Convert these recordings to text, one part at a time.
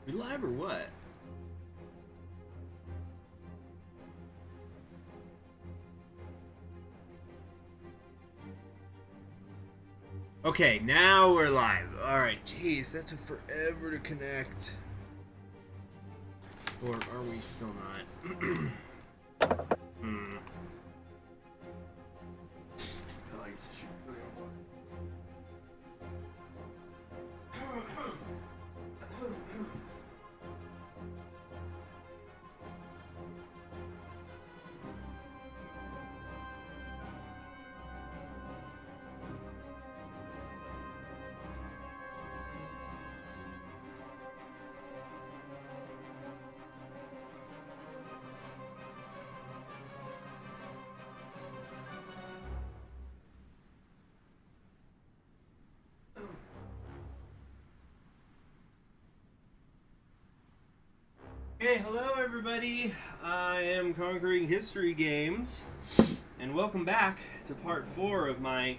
We live or what? Okay, now we're live. Alright, jeez, that took forever to connect. Or are we still not? I feel like this should be Hey, hello everybody. I am Conquering History Games, and welcome back to part 4 of my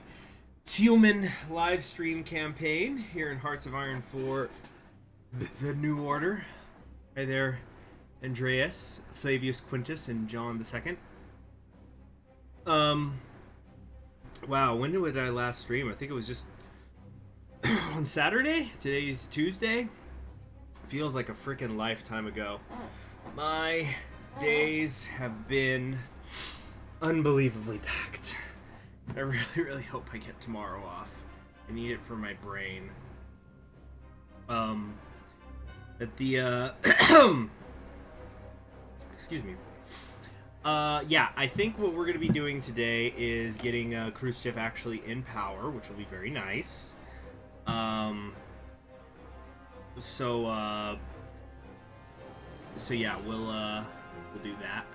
Tyumen live stream campaign here in Hearts of Iron 4, the New Order. Hi there, Andreas, Flavius Quintus, and John II. Wow, when did I last stream? I think it was just on Saturday? Today's Tuesday? Feels like a freaking lifetime ago. My days have been unbelievably packed. I really hope I get tomorrow off. I need it for my brain. Excuse me. Yeah, I think what we're going to be doing today is getting Khrushchev actually in power, which will be very nice. So yeah, we'll do that.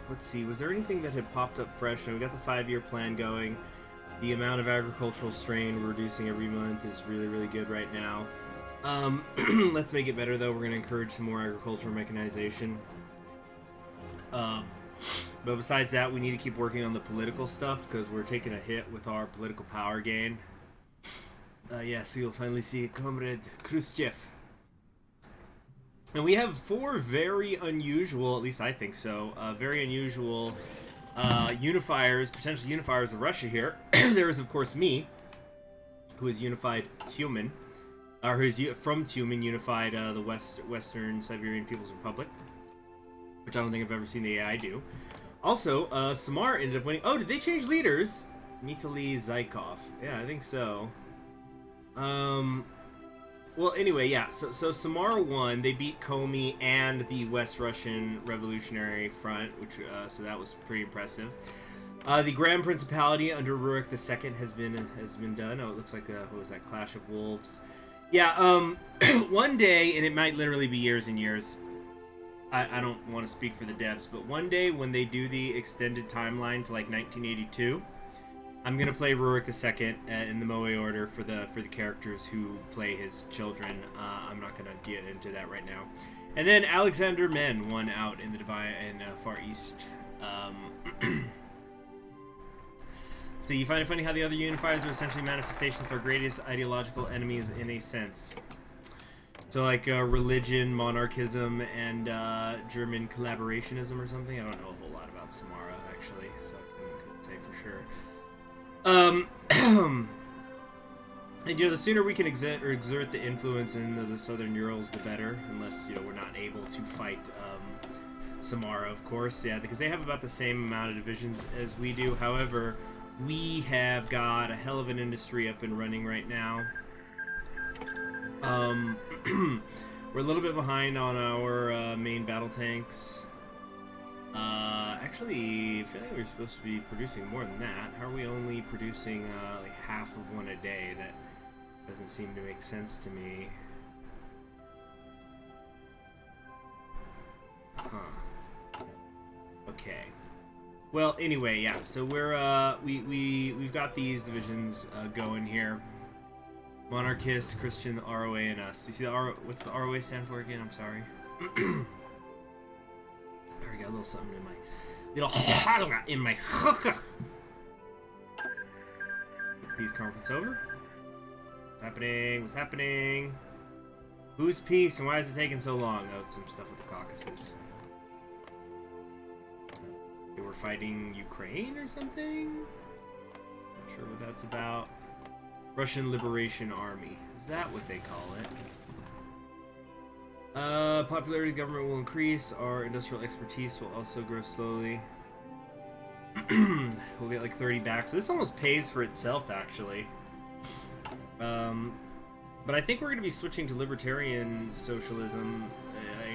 Let's see, was there anything that had popped up fresh? And we got the 5-year plan going. The amount of agricultural strain we're reducing every month is really good right now. Let's make it better though. We're going to encourage some more agricultural mechanization. But besides that, we need to keep working on the political stuff because we're taking a hit with our political power gain. Yes, you'll finally see Comrade Khrushchev. And we have 4 very unusual, at least I think so, very unusual unifiers, potential unifiers of Russia here. There is, of course, me, who has unified Tyumen, or who is from Tyumen, unified the Western Siberian People's Republic, which I don't think I've ever seen the AI do. Also, Samara ended up winning. Oh, did they change leaders? Vitaly Zykov. Yeah, I think so. Well, anyway, yeah. So Samara won. They beat Komi and the West Russian Revolutionary Front, which so that was pretty impressive. The Grand Principality under Reich II has been done. Oh, it looks like what was that? Clash of Wolves. Yeah. One day, and it might literally be years and years. I don't want to speak for the devs, but one day when they do the extended timeline to like 1982, I'm gonna play Reich II in the Moe order for the characters who play his children. I'm not gonna get into that right now. And then Alexander Men won out in the Far East. So you find it funny how the other unifiers are essentially manifestations of our greatest ideological enemies in a sense. So like religion, monarchism, and German collaborationism or something. I don't know a whole lot about Samara actually, so I couldn't say for sure. And the sooner we can exert the influence in the Southern Urals, the better. Unless we're not able to fight Samara, of course. Yeah, because they have about the same amount of divisions as we do. However, we have got a hell of an industry up and running right now. We're a little bit behind on our main battle tanks. Actually, I feel like we're supposed to be producing more than that. How are we only producing like half of one a day? That doesn't seem to make sense to me. Huh. Okay. Well, anyway, yeah. So we're we've got these divisions going here. Monarchist, Christian, ROA, and us. Do you see the what's the ROA stand for again? I'm sorry. I got a little something in my hookah. Peace conference over. What's happening? What's happening? Who's peace and why is it taking so long? Oh, some stuff with the Caucasus. They were fighting Ukraine or something? Not sure what that's about. Russian Liberation Army. Is that what they call it? Popularity of government will increase. Our industrial expertise will also grow slowly. We'll get like 30 back. So this almost pays for itself, actually. But I think we're going to be switching to libertarian socialism.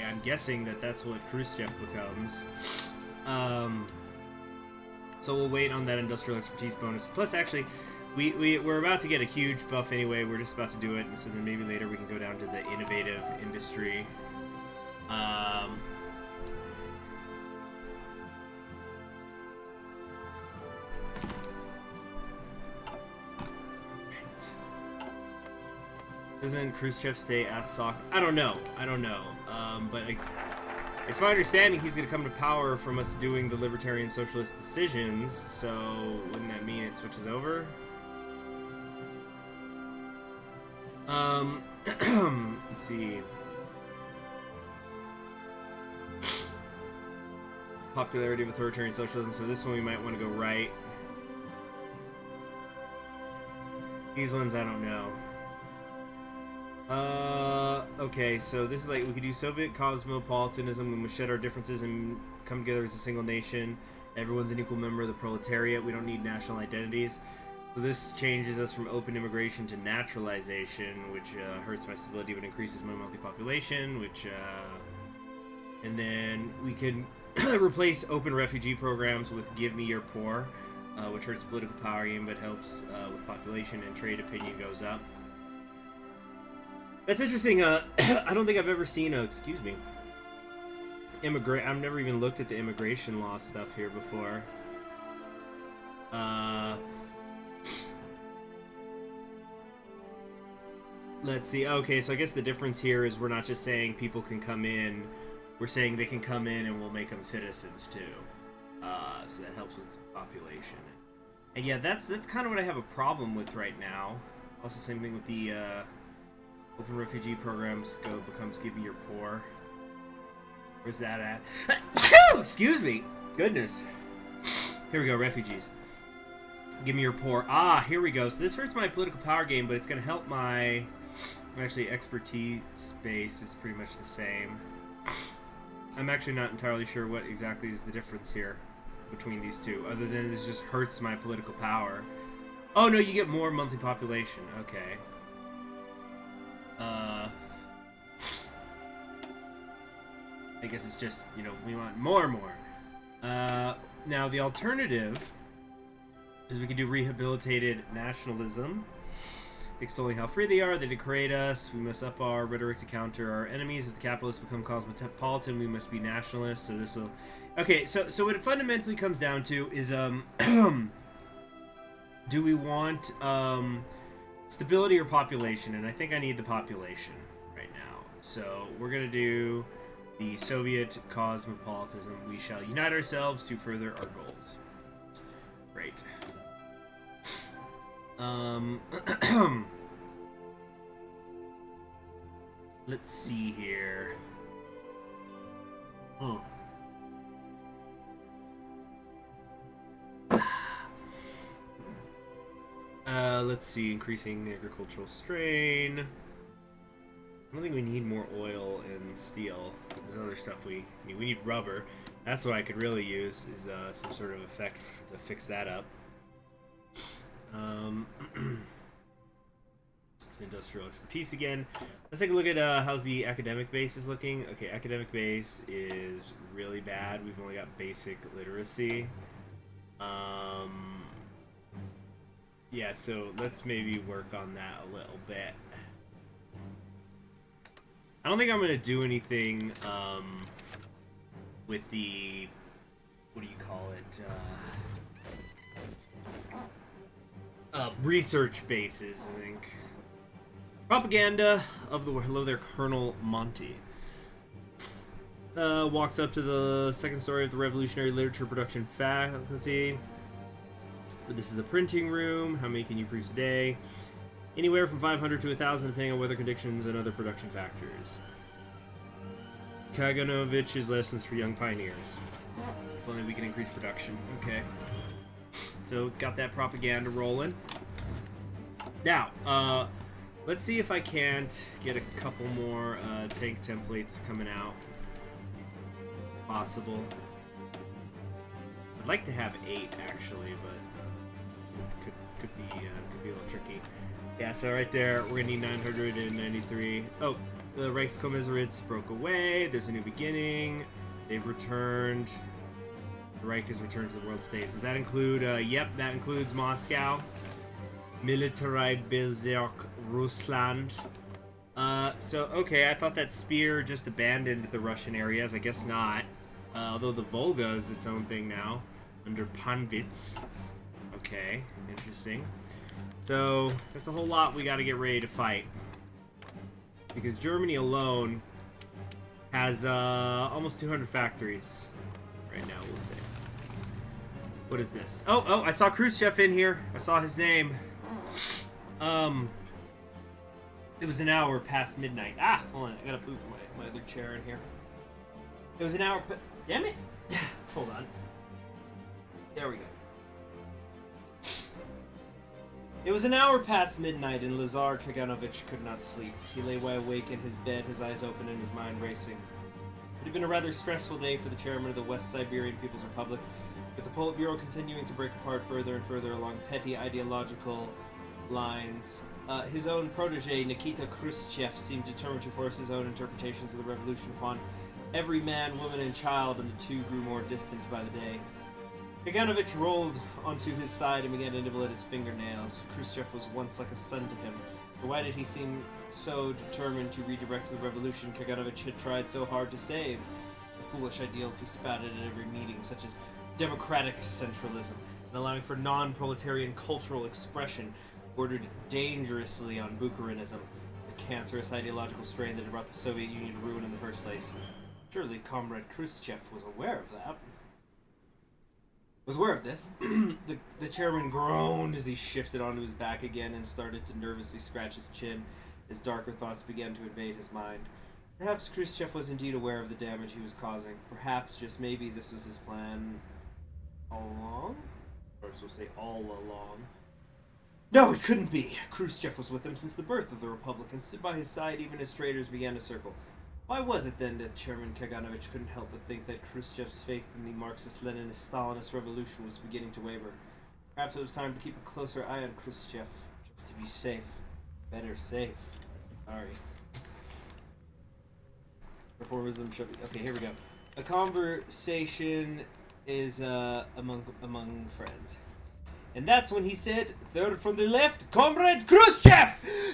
I'm guessing that that's what Khrushchev becomes. So we'll wait on that industrial expertise bonus. Plus, actually, we're about to get a huge buff anyway. We're just about to do it, and so then maybe later we can go down to the innovative industry. Doesn't Khrushchev stay at SOC? I don't know. But it's my understanding he's going to come to power from us doing the libertarian socialist decisions, so wouldn't that mean it switches over? Let's see. Popularity of authoritarian socialism, so this one we might want to go right. These ones I don't know. Okay, so this is like, we could do Soviet cosmopolitanism. We must shed our differences and come together as a single nation. Everyone's an equal member of the proletariat. We don't need national identities. So this changes us from open immigration to naturalization, which hurts my stability but increases my monthly population, which, and then we can replace open refugee programs with give me your poor, which hurts political power but helps with population, and trade opinion goes up. That's interesting. I don't think I've ever seen excuse me. I've never even looked at the immigration law stuff here before. Let's see. Okay, so I guess the difference here is we're not just saying people can come in. We're saying they can come in and we'll make them citizens too. So that helps with population. And yeah, that's kind of what I have a problem with right now. Also, same thing with the open refugee programs becomes give me your poor. Where's that at? Excuse me. Goodness. Here we go, refugees. Give me your poor. Ah, here we go. So this hurts my political power game, but it's going to help my... Actually, expertise base is pretty much the same. I'm actually not entirely sure what exactly is the difference here between these two, other than this just hurts my political power. Oh, no, you get more monthly population. Okay. I guess it's just, you know, we want more and more. Now, the alternative is we could do rehabilitated nationalism, extolling how free they are. They degrade us. We must up our rhetoric to counter our enemies. If the capitalists become cosmopolitan, we must be nationalists. So this will... Okay, so what it fundamentally comes down to is, do we want stability or population? And I think I need the population right now. So we're going to do the Soviet cosmopolitanism. We shall unite ourselves to further our goals. Great. Let's see here. Let's see, increasing agricultural strain. I don't think we need more oil and steel. There's other stuff we need rubber. That's what I could really use, is some sort of effect to fix that up. It's industrial expertise again. Let's take a look at how's the academic base is looking. Okay, academic base is really bad. We've only got basic literacy. Yeah, so let's maybe work on that a little bit. I don't think I'm going to do anything with the, what do you call it, research bases, I think. Propaganda of the, hello there, Colonel Monty. Walks up to the second story of the Revolutionary Literature Production Faculty. This is the printing room. How many can you produce a day? Anywhere from 500 to 1,000, depending on weather conditions and other production factors. Kaganovich's lessons for young pioneers. If only we can increase production. Okay. So, got that propaganda rolling. Now, let's see if I can't get a couple more tank templates coming out. Possible. I'd like to have 8 actually, but could be a little tricky. Yeah, so right there, we're gonna need 993. Oh, the Reichskommissariats broke away. There's a new beginning. They've returned. The Reich has returned to the world stage. Does that include? Yep, that includes Moscow. Military Bezirk Rusland. So, okay, I thought that Spear just abandoned the Russian areas. I guess not. Although the Volga is its own thing now, under Panvitz. Okay, interesting. So, that's a whole lot we gotta get ready to fight. Because Germany alone has almost 200 factories right now, we'll say. What is this? Oh, I saw Khrushchev in here. I saw his name. It was an hour past midnight. Ah, hold on, I gotta poop my other chair in here. It was an hour, damn it! Hold on. There we go. It was an hour past midnight, and Lazar Kaganovich could not sleep. He lay wide awake in his bed, his eyes open and his mind racing. It had been a rather stressful day for the chairman of the West Siberian People's Republic, with the Politburo continuing to break apart further and further along petty ideological lines. His own protege, Nikita Khrushchev, seemed determined to force his own interpretations of the revolution upon every man, woman, and child, and the two grew more distant by the day. Kaganovich rolled onto his side and began to nibble at his fingernails. Khrushchev was once like a son to him, so why did he seem so determined to redirect the revolution Kaganovich had tried so hard to save? The foolish ideals he spouted at every meeting, such as democratic centralism and allowing for non-proletarian cultural expression, bordered dangerously on Bukharinism, the cancerous ideological strain that had brought the Soviet Union to ruin in the first place. Surely Comrade Khrushchev was aware of that. Was aware of this. The chairman groaned as he shifted onto his back again and started to nervously scratch his chin as darker thoughts began to invade his mind. Perhaps Khrushchev was indeed aware of the damage he was causing. Perhaps, just maybe, this was his plan all along? Or we'll say all along. No, it couldn't be. Khrushchev was with him since the birth of the Republic and stood by his side even as traitors began to circle. Why was it then that Chairman Kaganovich couldn't help but think that Khrushchev's faith in the Marxist-Leninist Stalinist revolution was beginning to waver? Perhaps it was time to keep a closer eye on Khrushchev, just to be safe. Better safe. Sorry. Reformism should be... Okay, here we go. A conversation is among friends. And that's when he said, third from the left, Comrade Khrushchev!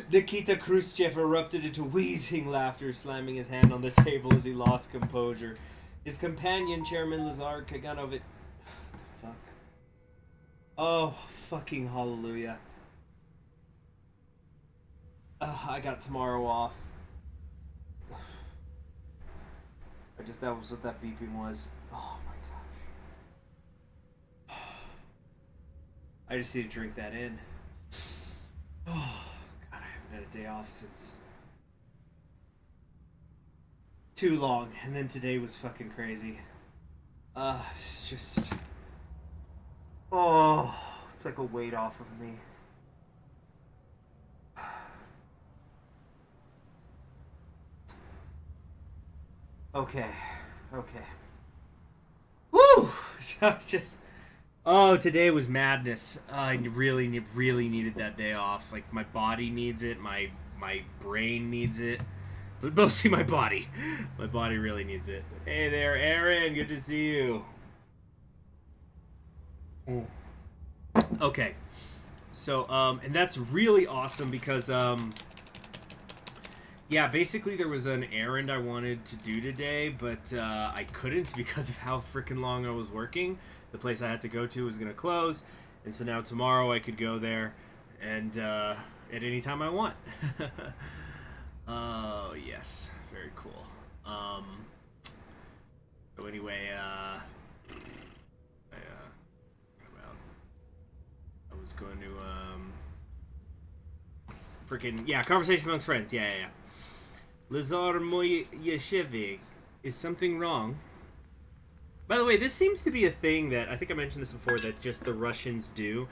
Nikita Khrushchev erupted into wheezing laughter, slamming his hand on the table as he lost composure. His companion, Chairman Lazar Kaganovich... What the fuck? Oh, fucking hallelujah. I got tomorrow off. That was what that beeping was. Oh my gosh. I just need to drink that in. Oh, God, I haven't had a day off since too long, and then today was fucking crazy. It's just... Oh, it's like a weight off of me. Okay. Woo! So just... Oh, today was madness. I really needed that day off. Like, my body needs it, my brain needs it, but mostly my body. My body really needs it. Hey there, Aaron, good to see you. Okay. So, and that's really awesome because, yeah, basically there was an errand I wanted to do today, but I couldn't because of how freaking long I was working. The place I had to go to was going to close, and so now tomorrow I could go there and at any time I want. Oh, yes. Very cool. So anyway, was going to freaking conversation amongst friends. Yeah. Lazar Moyeshevik, is something wrong? By the way, this seems to be a thing that I think I mentioned this before, that just the Russians do,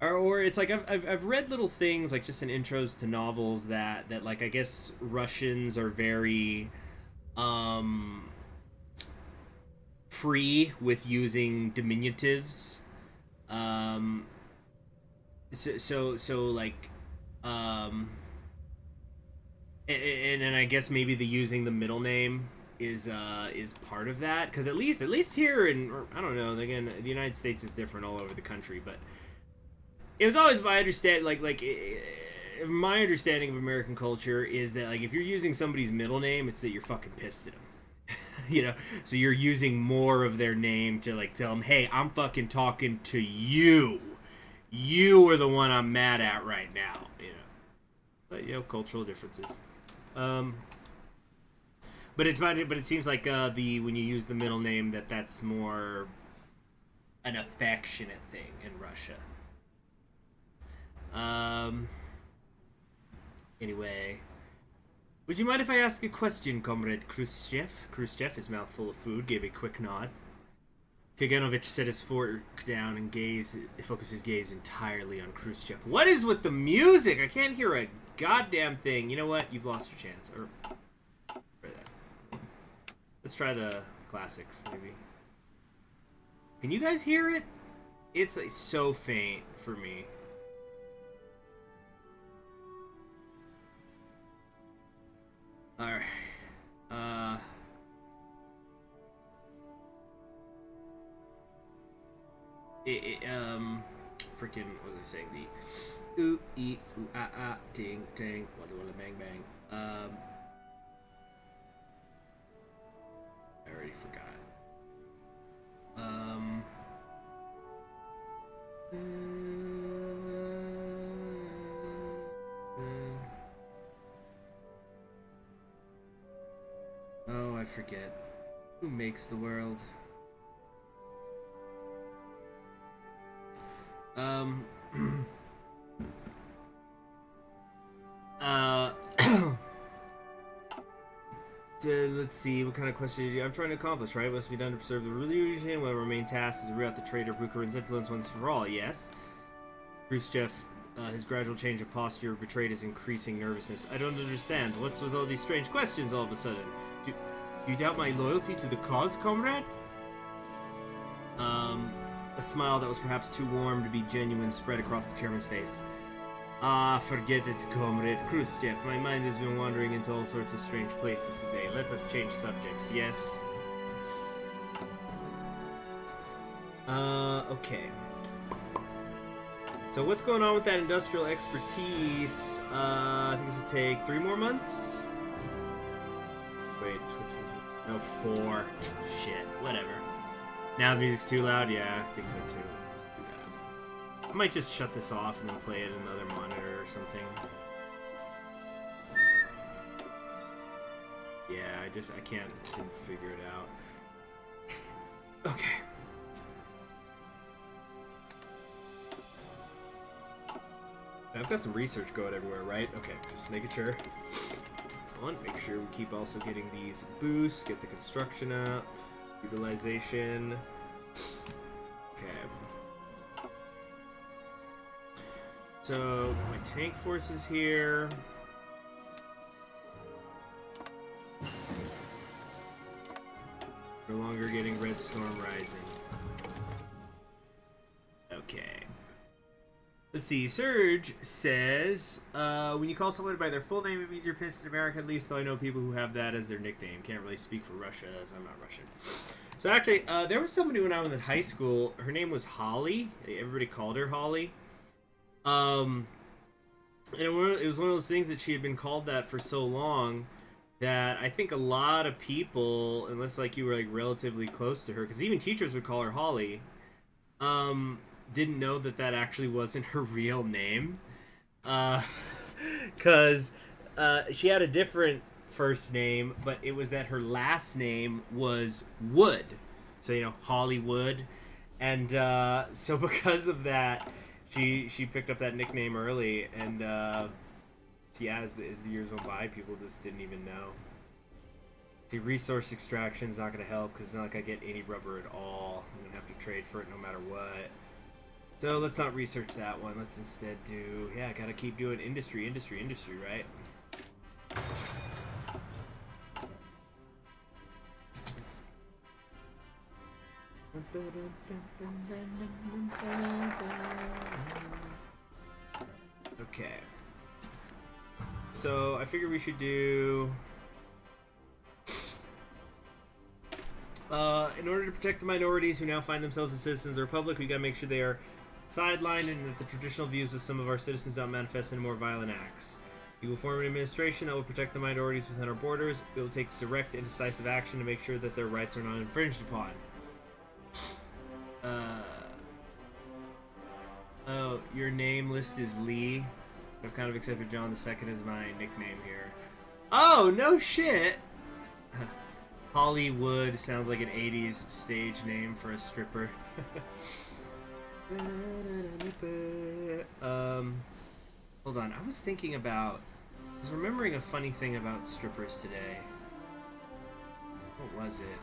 or it's like I've read little things like just in intros to novels that like I guess Russians are very free with using diminutives. So like and I guess maybe the using the middle name is part of that, because at least here in, or I don't know, again, the United States is different all over the country, but it was always my my understanding of American culture is that like if you're using somebody's middle name, it's that you're fucking pissed at them. You know, so you're using more of their name to like tell them, hey, I'm fucking talking to you. You are the one I'm mad at right now. You know, but cultural differences. But it seems like when you use the middle name, that's more an affectionate thing in Russia. Anyway, would you mind if I ask a question, Comrade Khrushchev? Khrushchev, his mouth full of food, gave a quick nod. Kaganovich set his fork down and focused his gaze entirely on Khrushchev. What is with the music? I can't hear a goddamn thing. You know what? You've lost your chance. Let's try the classics, maybe. Can you guys hear it? It's like so faint for me. Alright. Freaking, what was I saying? The ooh, ee, ooh, ah, ah, ding, ding, walla, walla, bang, bang. I already forgot. Oh, I forget. Who makes the world? Let's see, what kind of question I'm trying to accomplish, right? What must be done to preserve the religion? One of our main tasks is to root out the traitor Bukharin's influence once for all, yes. Khrushchev, his gradual change of posture betrayed his increasing nervousness. I don't understand. What's with all these strange questions all of a sudden? Do you doubt my loyalty to the cause, comrade? A smile that was perhaps too warm to be genuine spread across the chairman's face. Ah, forget it, comrade Khrushchev. My mind has been wandering into all sorts of strange places today. Let us change subjects, yes? Okay. So what's going on with that industrial expertise? I think this will take 3 more months? Wait, no, 4. Shit, whatever. Now the music's too loud? Yeah, I think so too. It's too bad. I might just shut this off and then play it in another monitor or something. Yeah, I can't seem to figure it out. Okay. I've got some research going everywhere, right? Okay, just making sure. Make sure we keep also getting these boosts, get the construction up, utilization. Okay. So, my tank force is here. No longer getting Red Storm Rising. Okay. Let's see, Surge says, when you call someone by their full name, it means you're pissed at America. At least though I know people who have that as their nickname. Can't really speak for Russia, as I'm not Russian. So actually, there was somebody when I was in high school, her name was Holly. Everybody called her Holly. And it was one of those things that she had been called that for so long that I think a lot of people, unless like you were like relatively close to her, because even teachers would call her Holly, didn't know that actually wasn't her real name, because she had a different first name, but it was that her last name was Wood, so Hollywood, and so because of that, She picked up that nickname early, and yeah, as the years went by, people just didn't even know. See, resource extraction is not going to help because it's not like I get any rubber at all. I'm going to have to trade for it no matter what. So let's not research that one. Let's instead do, yeah, gotta keep doing industry, right? Okay. So I figure we should do... in order to protect the minorities who now find themselves as citizens of the Republic, we gotta make sure they are sidelined and that the traditional views of some of our citizens don't manifest in more violent acts. We will form an administration that will protect the minorities within our borders. It will take direct and decisive action to make sure that their rights are not infringed upon. Oh, your name list is Lee. I've kind of accepted John II as my nickname here. Oh, no shit! Hollywood sounds like an 80s stage name for a stripper. Hold on. I was thinking about... I was remembering a funny thing about strippers today. What was it?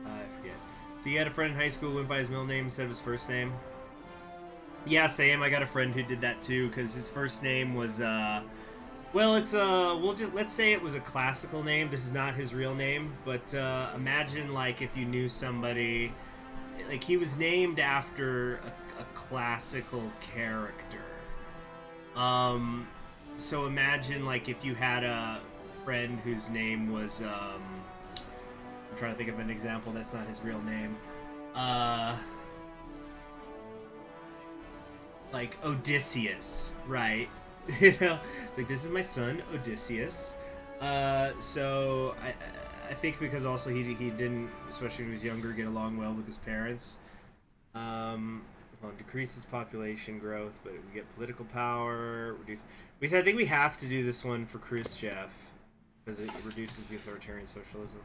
I forget. So you had a friend in high school who went by his middle name instead of his first name? Yeah, same. I got a friend who did that too, because his first name was, well, it's, let's say it was a classical name. This is not his real name, but, imagine, like, if you knew somebody, like, he was named after a classical character. So imagine, like, if you had a friend whose name was, I'm trying to think of an example that's not his real name. Like Odysseus, right? You know, like, this is my son, Odysseus. So I think because also he didn't, especially when he was younger, get along well with his parents. Well, decreases population growth, but we get political power. Reduce. I think we have to do this one for Khrushchev because it reduces the authoritarian socialism.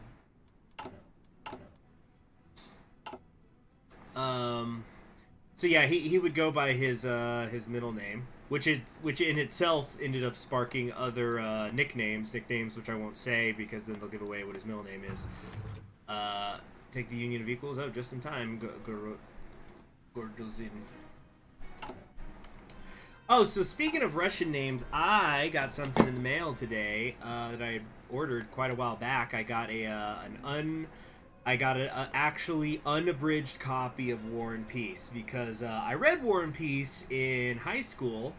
So yeah, he would go by his middle name, which in itself ended up sparking other nicknames which I won't say because then they'll give away what his middle name is. Take the Union of Equals out just in time. Gordozin. Oh, so speaking of Russian names, I got something in the mail today that I ordered quite a while back. I got an actually unabridged copy of War and Peace because I read War and Peace in high school.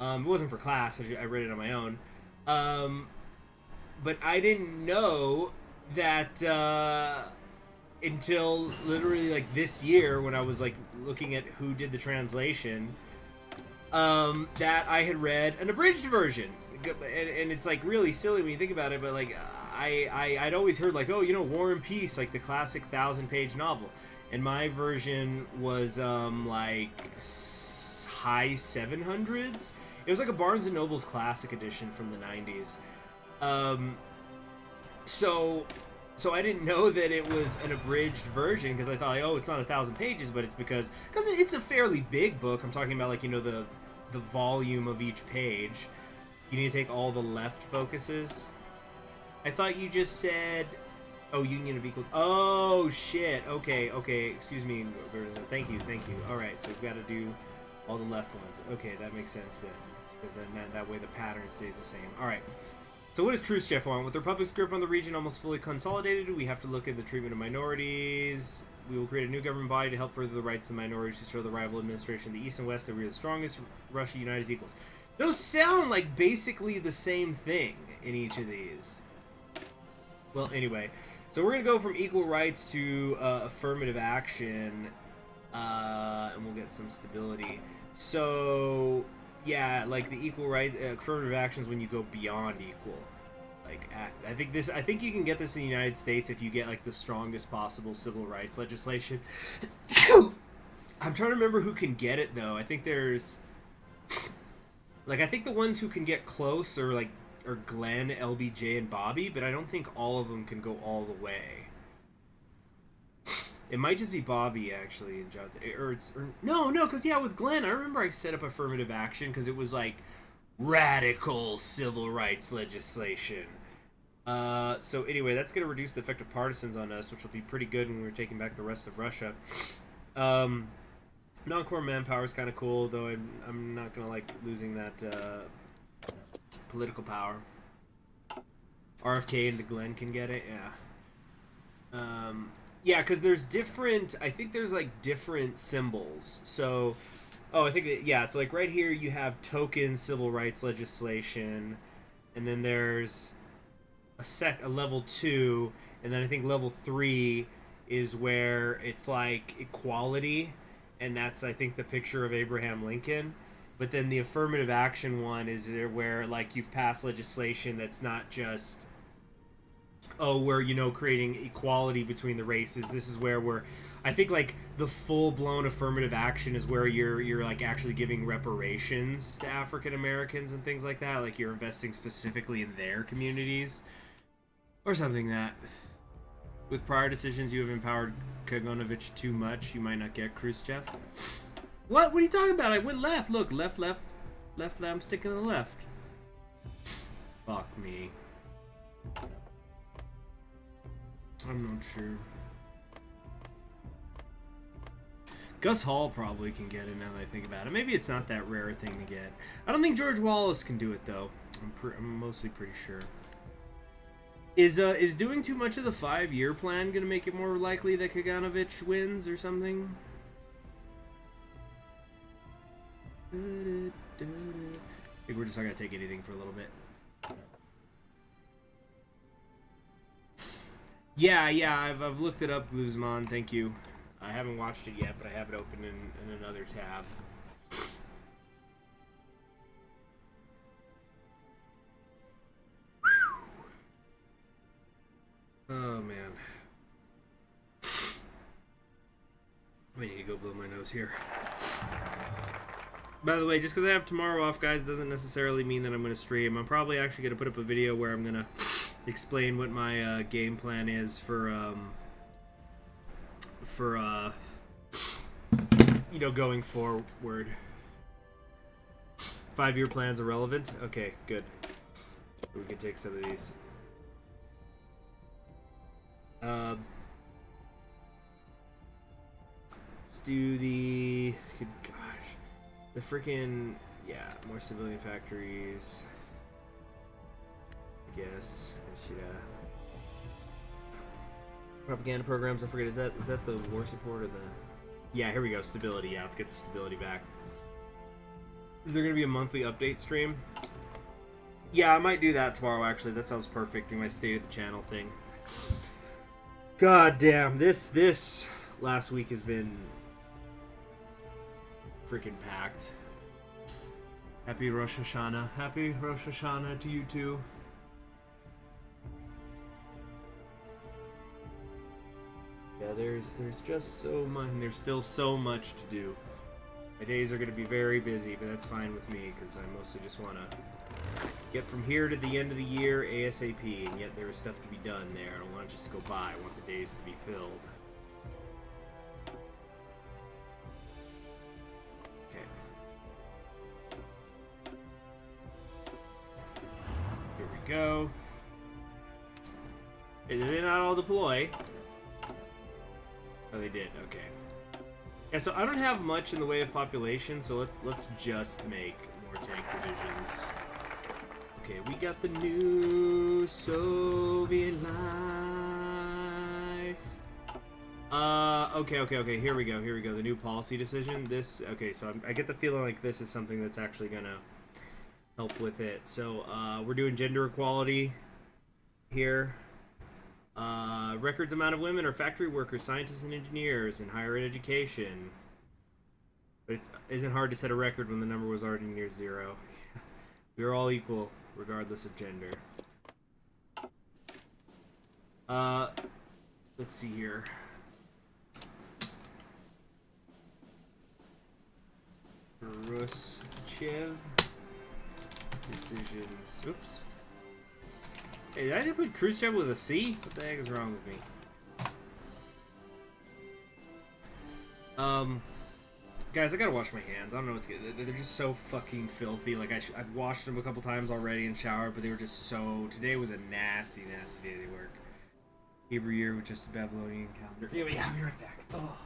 It wasn't for class. I read it on my own. But I didn't know that until literally like this year when I was like looking at who did the translation, that I had read an abridged version. And it's like really silly when you think about it, but like I'd always heard like, oh, you know, War and Peace, like the classic 1,000-page novel, and my version was like high 700s. It was like a Barnes and Noble's classic edition from the 90s. So I didn't know that it was an abridged version because I thought, like, oh, it's not 1,000 pages, but it's because it's a fairly big book. I'm talking about like, you know, the volume of each page. You need to take all the left focuses. I thought you just said, oh, Union of Equals. Oh, shit. Okay. Excuse me. Thank you. All right, so we've got to do all the left ones. Okay, that makes sense then. Because then that way the pattern stays the same. All right. So what does Khrushchev want? With the Republic's grip on the region almost fully consolidated, we have to look at the treatment of minorities. We will create a new government body to help further the rights of minorities to show the rival administration in the East and West that we are the strongest. Russia united as equals. Those sound like basically the same thing in each of these. Well, anyway, so we're going to go from equal rights to affirmative action, and we'll get some stability. So, yeah, like the equal right, affirmative action is when you go beyond equal. Like, I think you can get this in the United States if you get, like, the strongest possible civil rights legislation. I'm trying to remember who can get it, though. I think there's... Like, I think the ones who can get close are, like, are Glenn, LBJ, and Bobby, but I don't think all of them can go all the way. It might just be Bobby, actually, and John. No, because, yeah, with Glenn, I remember I set up affirmative action because it was, like, radical civil rights legislation. So, anyway, that's going to reduce the effect of partisans on us, which will be pretty good when we're taking back the rest of Russia. Non-core manpower is kind of cool, though I'm not going to like losing that political power. RFK into Glenn can get it, yeah. Yeah, because there's different, I think there's like different symbols. So, I think that, yeah, so like right here you have token civil rights legislation, and then there's a level 2, and then I think level 3 is where it's like equality, and that's, I think, the picture of Abraham Lincoln. But then the affirmative action one is where, like, you've passed legislation that's not just, we're, creating equality between the races. This is where we're, I think, like, the full-blown affirmative action is where you're like, actually giving reparations to African Americans and things like that. Like, you're investing specifically in their communities. Or something that... With prior decisions, you have empowered Kaganovich too much. You might not get Khrushchev. What? What are you talking about? I went left. Look, left, left, left, left. I'm sticking to the left. Fuck me. I'm not sure. Gus Hall probably can get it now that I think about it. Maybe it's not that rare a thing to get. I don't think George Wallace can do it, though. I'm mostly pretty sure. Is doing too much of the 5-year plan going to make it more likely that Kaganovich wins or something? I think we're just not going to take anything for a little bit. Yeah, I've looked it up, Guzman, thank you. I haven't watched it yet, but I have it open in another tab. Oh, man. I need to go blow my nose here. By the way, just because I have tomorrow off, guys, doesn't necessarily mean that I'm going to stream. I'm probably actually going to put up a video where I'm going to explain what my game plan is for going forward. 5-year plans are relevant? Okay, good. We can take some of these. Let's do the... Good gosh. The freaking... Yeah, more civilian factories. I guess. Propaganda programs, I forget, is that the war support or the... Yeah, here we go, stability. Yeah, let's get the stability back. Is there going to be a monthly update stream? Yeah, I might do that tomorrow, actually. That sounds perfect. Do my state of the channel thing. God damn, this last week has been freaking packed. Happy Rosh Hashanah. Happy Rosh Hashanah to you too. Yeah, there's just so much, and there's still so much to do. My days are going to be very busy, but that's fine with me, because I mostly just want to get from here to the end of the year ASAP, and yet there is stuff to be done there. I don't want it just to go by. I want the days to be filled. Okay. Here we go. Did they not all deploy? Oh, they did. Okay. Yeah, so I don't have much in the way of population, so let's just make more tank divisions. Okay, we got the new Soviet life. Okay. Here we go. The new policy decision. Okay, so I get the feeling like this is something that's actually gonna help with it. So we're doing gender equality here. Records amount of women are factory workers, scientists, and engineers in higher education. But it isn't hard to set a record when the number was already near 0. We are all equal, regardless of gender. Let's see here. Khrushchev decisions. Oops. Hey, did I just put Khrushchev with a C? What the heck is wrong with me? Guys, I gotta wash my hands. I don't know what's good. They're just so fucking filthy. Like, I've washed them a couple times already and showered, but they were just so... Today was a nasty, nasty day to work. Hebrew year with just a Babylonian calendar. Anyway, yeah, I'll be right back. Oh.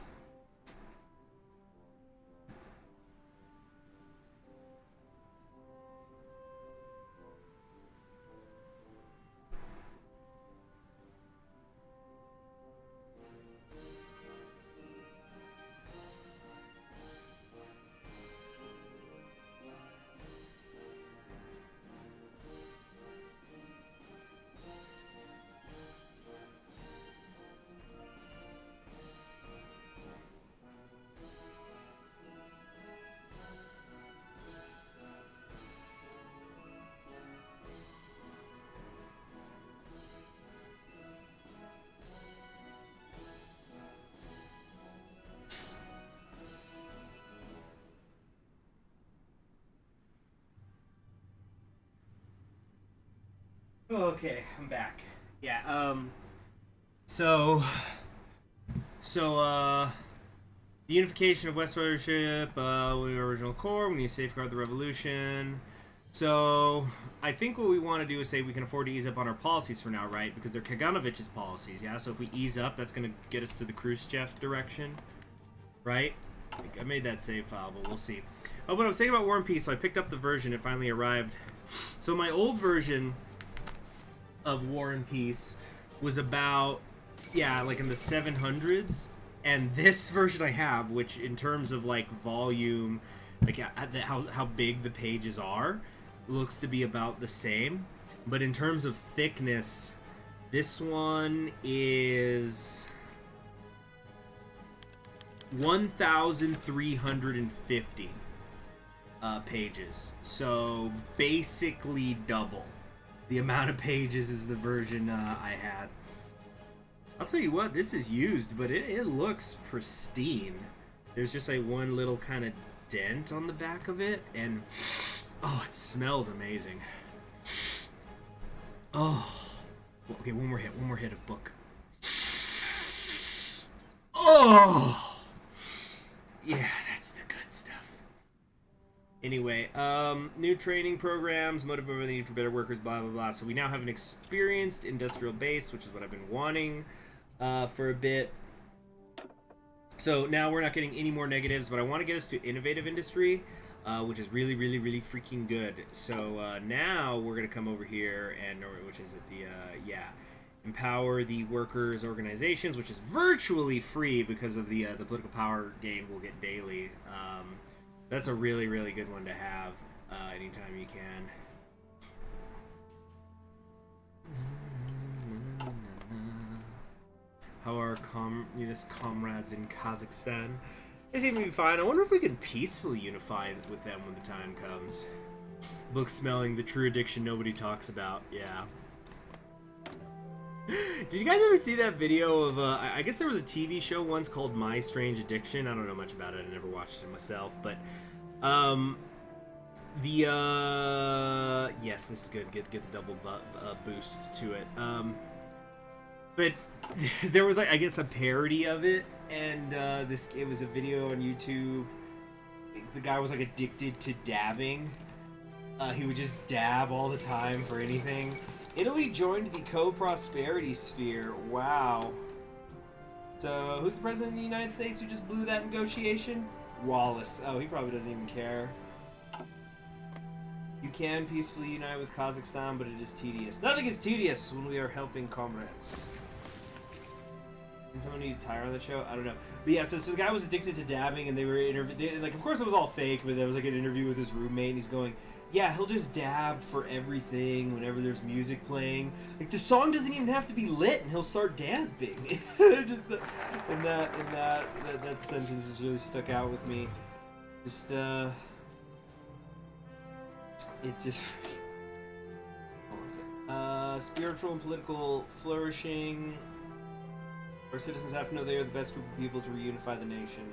Okay, I'm back. Yeah, so, the unification of West Russian, with the original core, we need to safeguard the revolution. So, I think what we want to do is say we can afford to ease up on our policies for now, right? Because they're Kaganovich's policies, yeah? So if we ease up, that's going to get us to the Khrushchev direction, right? I made that save file, but we'll see. Oh, but I was saying about War and Peace, so I picked up the version, it finally arrived. So my old version of War and Peace was about, yeah, like in the 700s, and this version I have, which in terms of like volume, like how big the pages are, looks to be about the same, but in terms of thickness, this one is 1,350 pages, so basically double the amount of pages is the version I had. I'll tell you what, this is used, but it looks pristine. There's just like one little kind of dent on the back of it, and oh, it smells amazing. Oh, okay, one more hit of book. Oh, yeah, that's the good stuff. Anyway, new training programs, motivate the need for better workers, blah, blah, blah. So we now have an experienced industrial base, which is what I've been wanting for a bit. So now we're not getting any more negatives, but I want to get us to innovative industry, which is really, really, really freaking good. So now we're going to come over here and, which is at the, yeah, empower the workers' organizations, which is virtually free because of the political power gain we'll get daily. That's a really, really good one to have anytime you can. How are communist comrades in Kazakhstan? They seem to be fine. I wonder if we can peacefully unify with them when the time comes. Book smelling, the true addiction nobody talks about. Yeah. Did you guys ever see that video of, I guess there was a TV show once called My Strange Addiction. I don't know much about it. I never watched it myself, but, yes, this is good. Get the double boost to it. But there was, like, I guess a parody of it, and, it was a video on YouTube. The guy was, like, addicted to dabbing. He would just dab all the time for anything. Italy joined the co-prosperity sphere. Wow. So, who's the president of the United States who just blew that negotiation? Wallace. Oh, he probably doesn't even care. You can peacefully unite with Kazakhstan, but it is tedious. Nothing is tedious when we are helping comrades. Did someone need to tire on the show? I don't know. But yeah, so the guy was addicted to dabbing, and they were like, of course it was all fake, but there was like an interview with his roommate, and he's going, yeah, he'll just dab for everything whenever there's music playing. Like, the song doesn't even have to be lit, and he'll start dabbing. Just that sentence has really stuck out with me. Just, it just... Hold on a second. Spiritual and political flourishing. Our citizens have to know they are the best group of people to reunify the nation.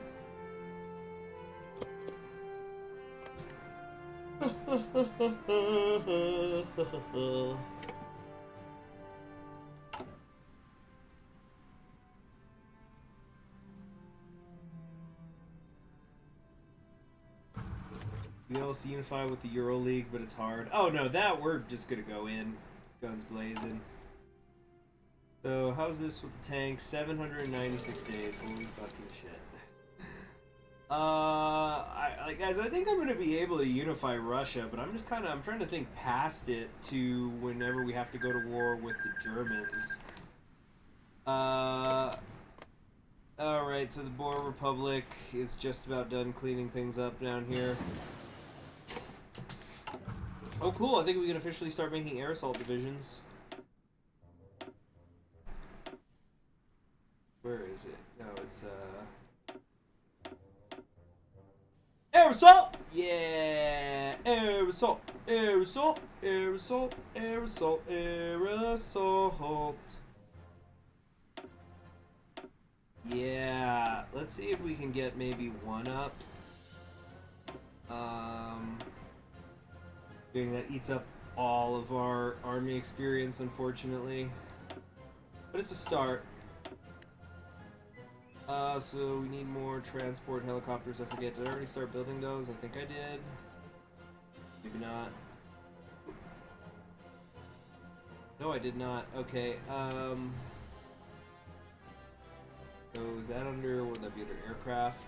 We also unify with the Euro League, but it's hard. Oh no, that we're just gonna go in, guns blazing. So how's this with the tanks? 796 days. Holy fucking shit. Guys, I think I'm gonna be able to unify Russia, but I'm trying to think past it to whenever we have to go to war with the Germans. Alright, so the Boer Republic is just about done cleaning things up down here. Oh cool, I think we can officially start making air assault divisions. Where is it? No, it's air assault! Yeah! Air assault! Air assault! Air assault! Air assault! Air assault! Yeah, let's see if we can get maybe one up. That eats up all of our army experience, unfortunately. But it's a start. So we need more transport helicopters. I forget, did I already start building those? I think I did. Maybe not. No, I did not. Okay, so is that under, would that be under aircraft?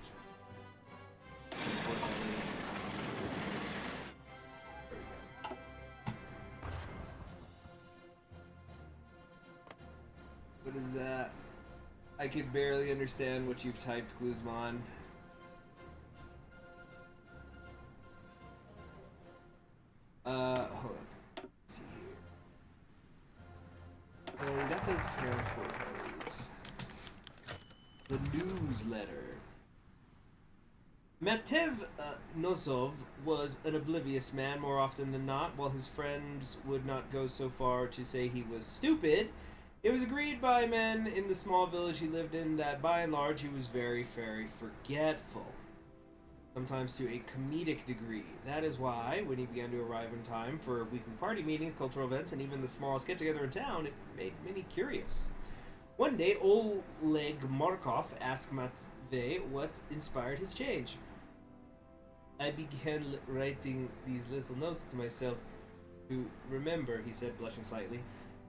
What is that? I can barely understand what you've typed, Gluzman. Hold on. Let's see here. Oh, we got those transport helies. The newsletter. Matev Nosov was an oblivious man more often than not. While his friends would not go so far to say he was stupid, it was agreed by men in the small village he lived in that by and large he was very, very forgetful. Sometimes to a comedic degree. That is why, when he began to arrive in time for weekly party meetings, cultural events, and even the smallest get-together in town, it made many curious. One day, Oleg Markov asked Matvey what inspired his change. I began writing these little notes to myself to remember, he said, blushing slightly.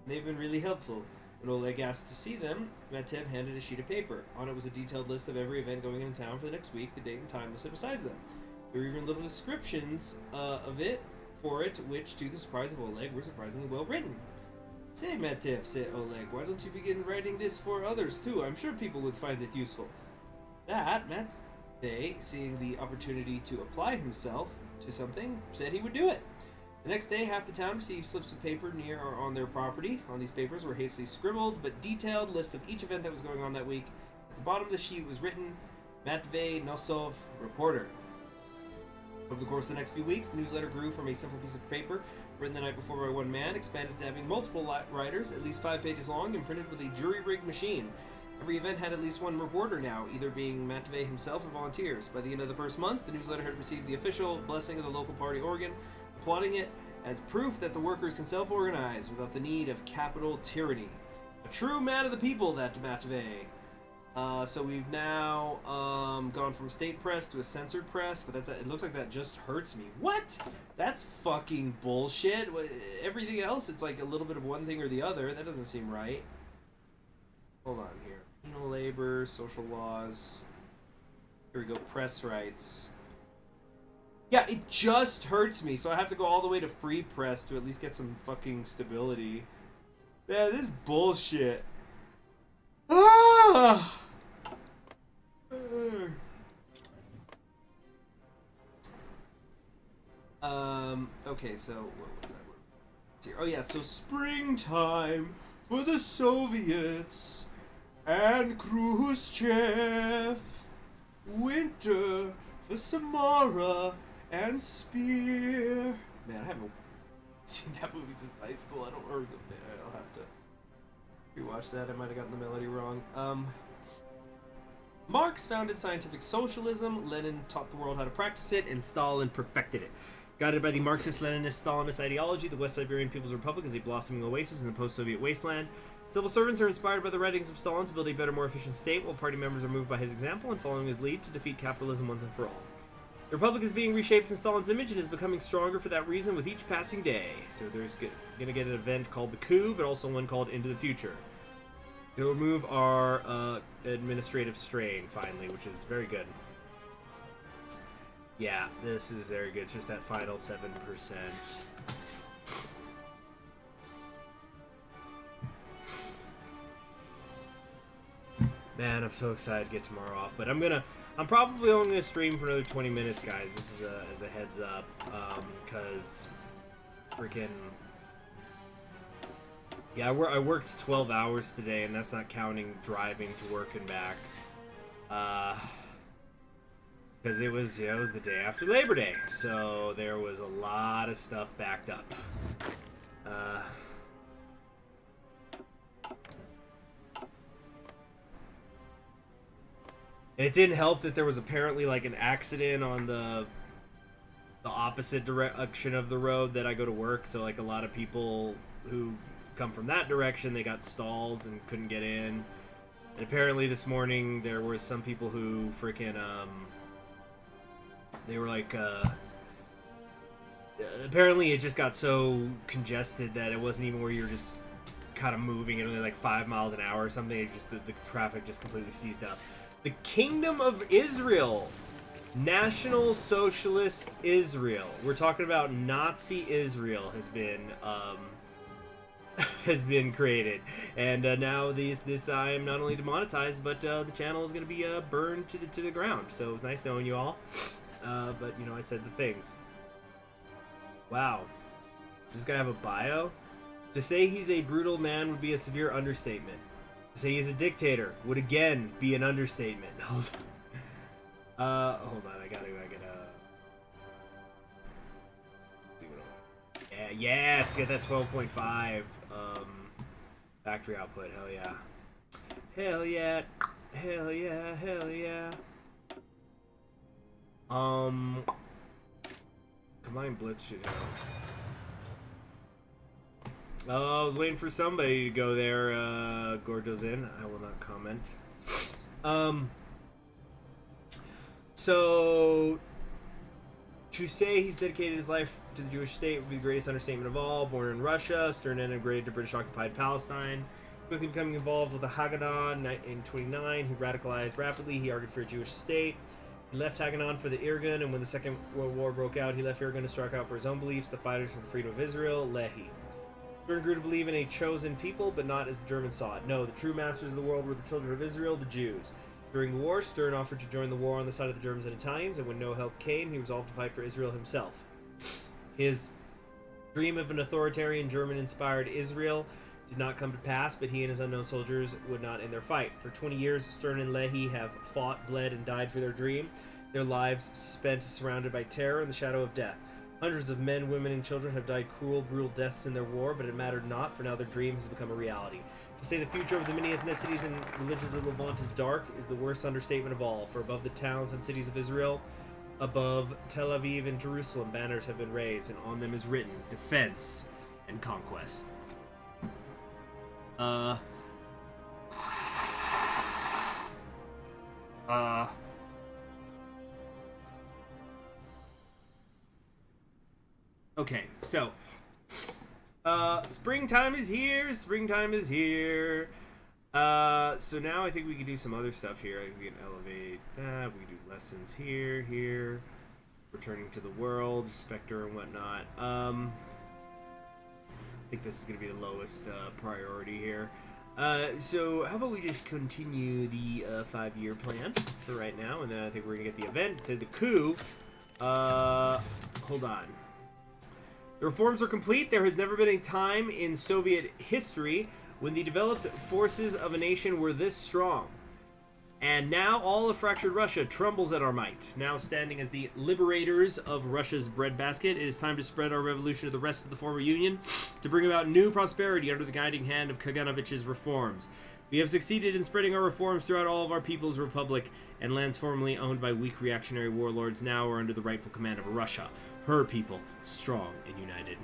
They've been really helpful. When Oleg asked to see them, Matev handed a sheet of paper. On it was a detailed list of every event going in town for the next week, the date and time listed beside them. There were even little descriptions of it, which, to the surprise of Oleg, were surprisingly well written. Say, Matev, said Oleg, why don't you begin writing this for others too? I'm sure people would find it useful. That, Matvey, seeing the opportunity to apply himself to something, said he would do it. The next day, half the town received slips of paper near or on their property. On these papers were hastily scribbled but detailed lists of each event that was going on that week. At the bottom of the sheet was written, Matvey Nosov, reporter. Over the course of the next few weeks, the newsletter grew from a simple piece of paper written the night before by one man, expanded to having multiple writers, at least 5 pages long, and printed with a jury-rigged machine. Every event had at least one reporter now, either being Matvey himself or volunteers. By the end of the first month, the newsletter had received the official blessing of the local party organ, applauding it as proof that the workers can self-organize without the need of capital tyranny. A true man of the people, that Matvey. So we've now gone from state press to a censored press, but it looks like that just hurts me. What? That's fucking bullshit. Everything else, it's like a little bit of one thing or the other. That doesn't seem right. Hold on here. Penal labor, social laws. Here we go, press rights. Yeah, it just hurts me, so I have to go all the way to free press to at least get some fucking stability. Yeah, this is bullshit. Ah! Okay, so what was that? Oh yeah, so springtime for the Soviets and Khrushchev. Winter for Samara and Spear. Man, I haven't seen that movie since high school. I'll have to rewatch that. I might have gotten the melody wrong. Marx founded scientific socialism, Lenin taught the world how to practice it, and Stalin perfected it. Guided by the Marxist-Leninist-Stalinist ideology, the West Siberian People's Republic is a blossoming oasis in the post-Soviet wasteland. Civil servants are inspired by the writings of Stalin to build a better, more efficient state, while party members are moved by his example and following his lead to defeat capitalism once and for all. The Republic is being reshaped in Stalin's image and is becoming stronger for that reason with each passing day. So there's going to get an event called the coup, but also one called Into the Future. It'll remove our administrative strain, finally, which is very good. Yeah, this is very good. It's just that final 7%. Man, I'm so excited to get tomorrow off. But I'm probably only gonna stream for another 20 minutes, guys. This is as a heads up, because freaking yeah, I worked 12 hours today, and that's not counting driving to work and back. Because it was the day after Labor Day, so there was a lot of stuff backed up. And it didn't help that there was apparently like an accident on the opposite direction of the road that I go to work. So like a lot of people who come from that direction, they got stalled and couldn't get in. And apparently this morning there were some people who freaking they were like apparently it just got so congested that it wasn't even where you're just kind of moving at only like 5 miles an hour or something. It just the traffic just completely seized up. The Kingdom of Israel, National Socialist Israel. We're talking about Nazi Israel has been created, and now this I am not only demonetized, but the channel is going to be burned to the ground. So it was nice knowing you all, but you know I said the things. Wow, does this guy have a bio? To say he's a brutal man would be a severe understatement. To say he's a dictator would again be an understatement. Hold on. I gotta. Yeah, yes, get that 12.5 factory output. Hell yeah. Hell yeah. Hell yeah. Hell yeah. Combined Blitz should help. Oh, I was waiting for somebody to go there. Gordo's in. I will not comment. So, to say he's dedicated his life to the Jewish state would be the greatest understatement of all. Born in Russia, Stern emigrated to British-occupied Palestine. Quickly becoming involved with the Haganah in 29, he radicalized rapidly. He argued for a Jewish state. He left Haganah for the Irgun, and when the Second World War broke out, he left Irgun to strike out for his own beliefs, the fighters for the freedom of Israel, Lehi. Stern grew to believe in a chosen people, but not as the Germans saw it. No, the true masters of the world were the children of Israel, the Jews. During the war, Stern offered to join the war on the side of the Germans and Italians, and when no help came, he resolved to fight for Israel himself. His dream of an authoritarian German-inspired Israel did not come to pass, but he and his unknown soldiers would not end their fight. For 20 years, Stern and Lehi have fought, bled, and died for their dream, their lives spent surrounded by terror and the shadow of death. Hundreds of men, women, and children have died cruel, brutal deaths in their war, but it mattered not, for now their dream has become a reality. To say the future of the many ethnicities and religions of Levant is dark is the worst understatement of all, for above the towns and cities of Israel, above Tel Aviv and Jerusalem, banners have been raised, and on them is written, defense and conquest. Okay, so springtime is here. Springtime is here. So now I think we can do some other stuff here. We can elevate that. We can do lessons here. Returning to the world, Spectre and whatnot. I think this is going to be the lowest priority here. So how about we just continue the 5-year plan for right now, and then I think we're going to get the event. Say the coup. Hold on. The reforms are complete. There has never been a time in Soviet history when the developed forces of a nation were this strong. And now all of fractured Russia trembles at our might. Now standing as the liberators of Russia's breadbasket, it is time to spread our revolution to the rest of the former Union, to bring about new prosperity under the guiding hand of Kaganovich's reforms. We have succeeded in spreading our reforms throughout all of our people's republic, and lands formerly owned by weak reactionary warlords now are under the rightful command of Russia, her people, strong and united.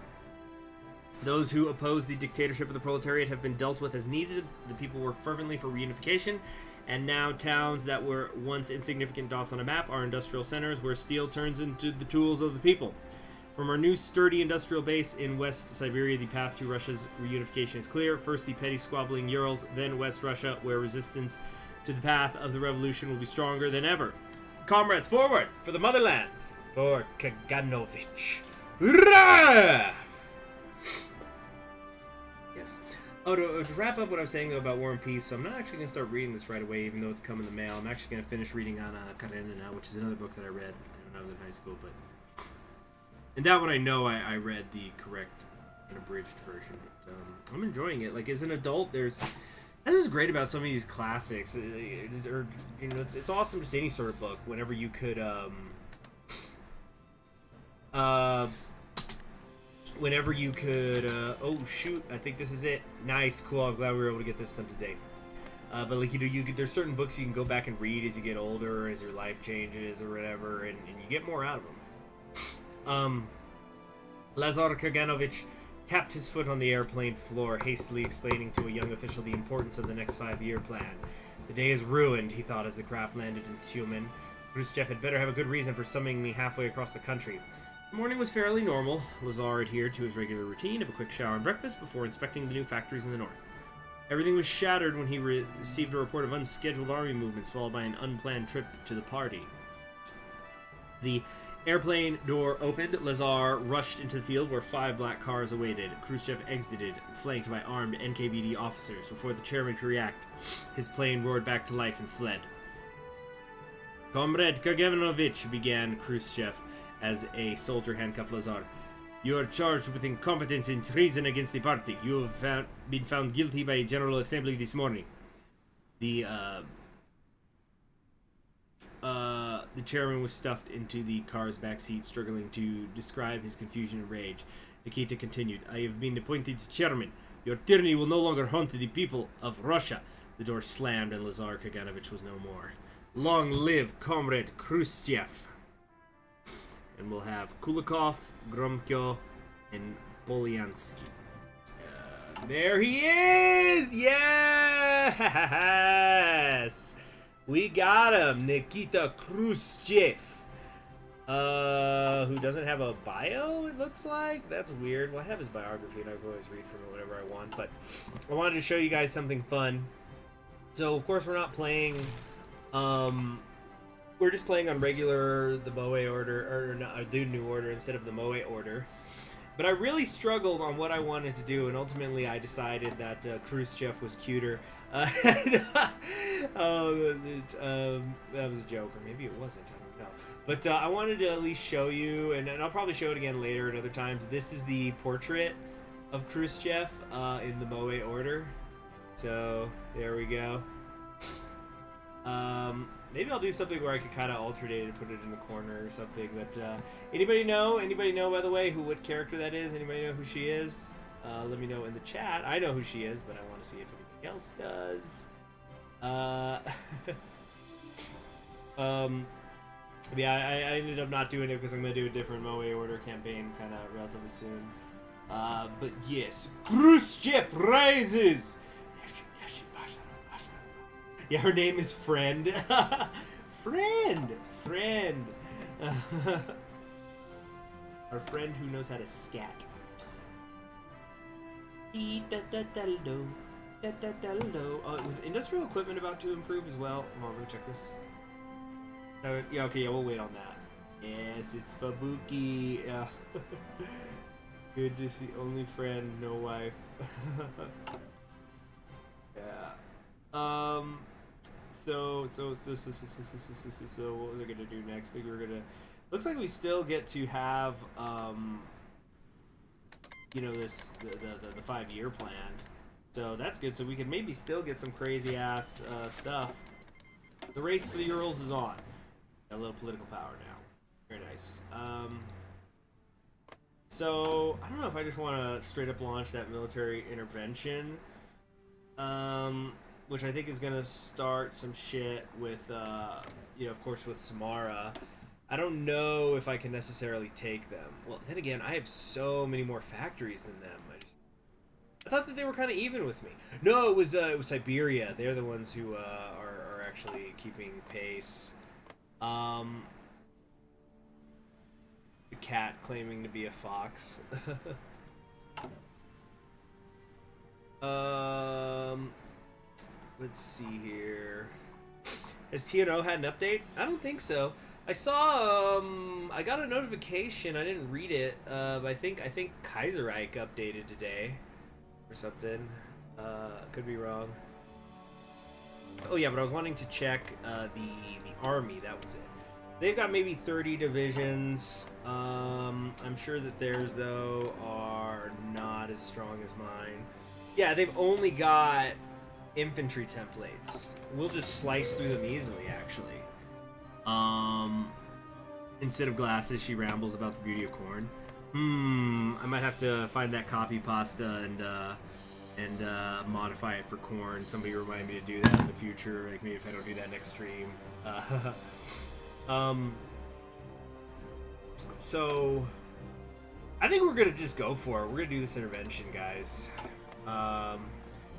Those who oppose the dictatorship of the proletariat have been dealt with as needed. The people work fervently for reunification, And now towns that were once insignificant dots on a map are industrial centers where steel turns into the tools of the people. From our new sturdy industrial base in West Siberia, the path to Russia's reunification is clear. First the petty squabbling Urals, then West Russia, where resistance to the path of the revolution will be stronger than ever. Comrades, forward! For the motherland! For Kaganovich! Hurrah! Yes. Oh, to wrap up what I was saying about War and Peace, so I'm not actually going to start reading this right away, even though it's come in the mail. I'm actually going to finish reading on Karenina, which is another book that I read when I was in high school, but... And that one I know I read the correct and abridged version, but I'm enjoying it. Like, as an adult, that's what's great about some of these classics. It's awesome to see any sort of book whenever you could, oh shoot, I think this is it. Nice, cool, I'm glad we were able to get this done today. But like, there's certain books you can go back and read as you get older, as your life changes or whatever, and you get more out of them. Lazar Kaganovich tapped his foot on the airplane floor, hastily explaining to a young official the importance of the next 5-year plan. The day is ruined, he thought as the craft landed in Tyumen. Khrushchev had better have a good reason for summoning me halfway across the country. The morning was fairly normal. Lazar adhered to his regular routine of a quick shower and breakfast before inspecting the new factories in the north. Everything was shattered when he received a report of unscheduled army movements, followed by an unplanned trip to the party. The airplane door opened. Lazar rushed into the field where 5 black cars awaited. Khrushchev exited, flanked by armed NKVD officers. Before the chairman could react, his plane roared back to life and fled. Comrade Kaganovich, began Khrushchev as a soldier handcuffed Lazar. You are charged with incompetence and treason against the party. You have been found guilty by a General Assembly this morning. The chairman was stuffed into the car's backseat, struggling to describe his confusion and rage. Nikita continued, I have been appointed chairman. Your tyranny will no longer haunt the people of Russia. The door slammed and Lazar Kaganovich was no more. Long live Comrade Khrushchev. And we'll have Kulikov, Gromko, and Polyansky. There he is! Yes! We got him! Nikita Khrushchev. Who doesn't have a bio, it looks like? That's weird. Well, I have his biography, and I can always read from it whenever I want, but I wanted to show you guys something fun. So, of course, we're not playing... we're just playing on regular, the Moe order, or not, the new order instead of the Moe order. But I really struggled on what I wanted to do, and ultimately I decided that Khrushchev was cuter. That was a joke, or maybe it wasn't, I don't know. But I wanted to at least show you, and I'll probably show it again later at other times. This is the portrait of Khrushchev in the Moe order. So, there we go. Maybe I'll do something where I could kind of alternate and put it in the corner or something. But anybody know? Anybody know, by the way, what character that is? Anybody know who she is? Let me know in the chat. I know who she is, but I want to see if anybody else does. Yeah, I ended up not doing it because I'm going to do a different Moe order campaign kind of relatively soon. But yes, Khrushchev rises! Yeah, her name is Friend. Friend! Our friend who knows how to scat. Was industrial equipment about to improve as well? Come on, let me check this. Yeah, okay, yeah, we'll wait on that. Yes, it's Fabuki. Yeah. Good to see. Only friend, no wife. Yeah. So what was I gonna do next? I think we're gonna. Looks like we still get to have, you know, the 5-year plan. So that's good. So we can maybe still get some crazy ass stuff. The race for the Urals is on. Got a little political power now. Very nice. So I don't know if I just want to straight up launch that military intervention. Which I think is going to start some shit with, you know, of course, with Samara. I don't know if I can necessarily take them. Well, then again, I have so many more factories than them. I thought that they were kind of even with me. No, it was Siberia. They're the ones who are actually keeping pace. The cat claiming to be a fox. Let's see here. Has TNO had an update? I don't think so. I saw, I got a notification. I didn't read it, but I think Reich updated today or something. Could be wrong. Oh yeah, but I was wanting to check the army. That was it. They've got maybe 30 divisions. I'm sure that theirs though are not as strong as mine. Yeah, they've only got infantry templates. We'll just slice through them easily, actually. Instead of glasses, she rambles about the beauty of corn. I might have to find that copy pasta and modify it for corn. Somebody remind me to do that in the future. Like maybe if I don't do that next stream. So I think we're gonna just go for it. We're gonna do this intervention, guys. Oh,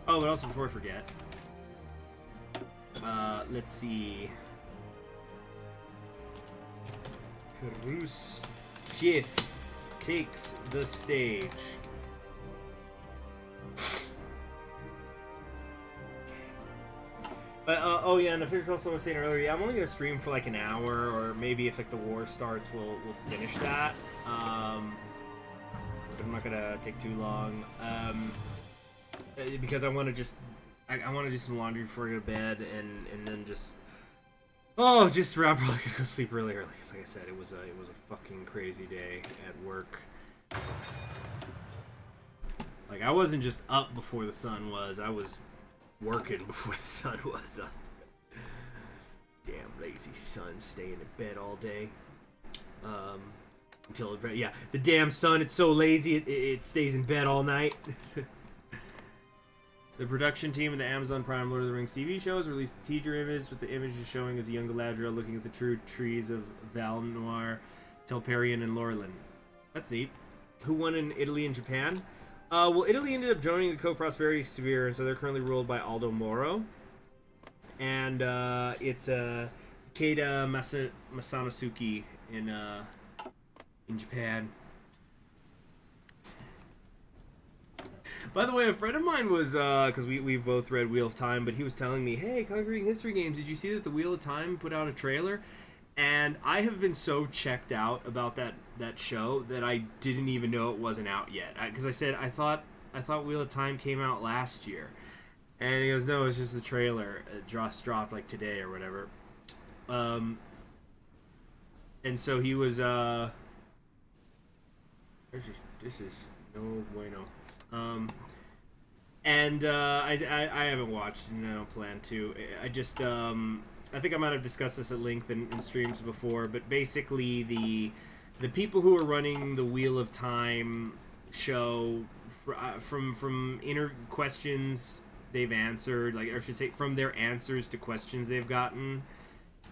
but also before I forget, let's see. Khrushchev takes the stage. Oh yeah, and I finished also what I was saying earlier. Yeah, I'm only gonna stream for like an hour, or maybe if like the war starts, we'll finish that. But I'm not gonna take too long. Because I want to just I want to do some laundry before I go to bed, and then just I'm probably gonna go sleep really early. Cause like I said, it was a fucking crazy day at work. Like I wasn't just up before the sun was, I was working before the sun was up. Damn lazy sun, staying in bed all day. Until the damn sun, it's so lazy it stays in bed all night. The production team of the Amazon Prime Lord of the Rings TV show has released a teaser image with the image showing as a young Galadriel looking at the true trees of Valinor, Telperion, and Lorelin. That's neat. Who won in Italy and Japan? Well, Italy ended up joining the Co-Prosperity Sphere, and so they're currently ruled by Aldo Moro. And it's Keita Masanosuke in Japan. By the way, a friend of mine was, because we've both read Wheel of Time, but he was telling me, hey, Conquering History Games, did you see that the Wheel of Time put out a trailer? And I have been so checked out about that show that I didn't even know it wasn't out yet. Because I said, I thought Wheel of Time came out last year. And he goes, no, it's just the trailer. It just dropped like today or whatever. And so he was, this is no bueno. I haven't watched and I don't plan to. I just I think I might have discussed this at length in streams before, but basically the people who are running the Wheel of Time show from questions they've answered, like, or I should say from their answers to questions they've gotten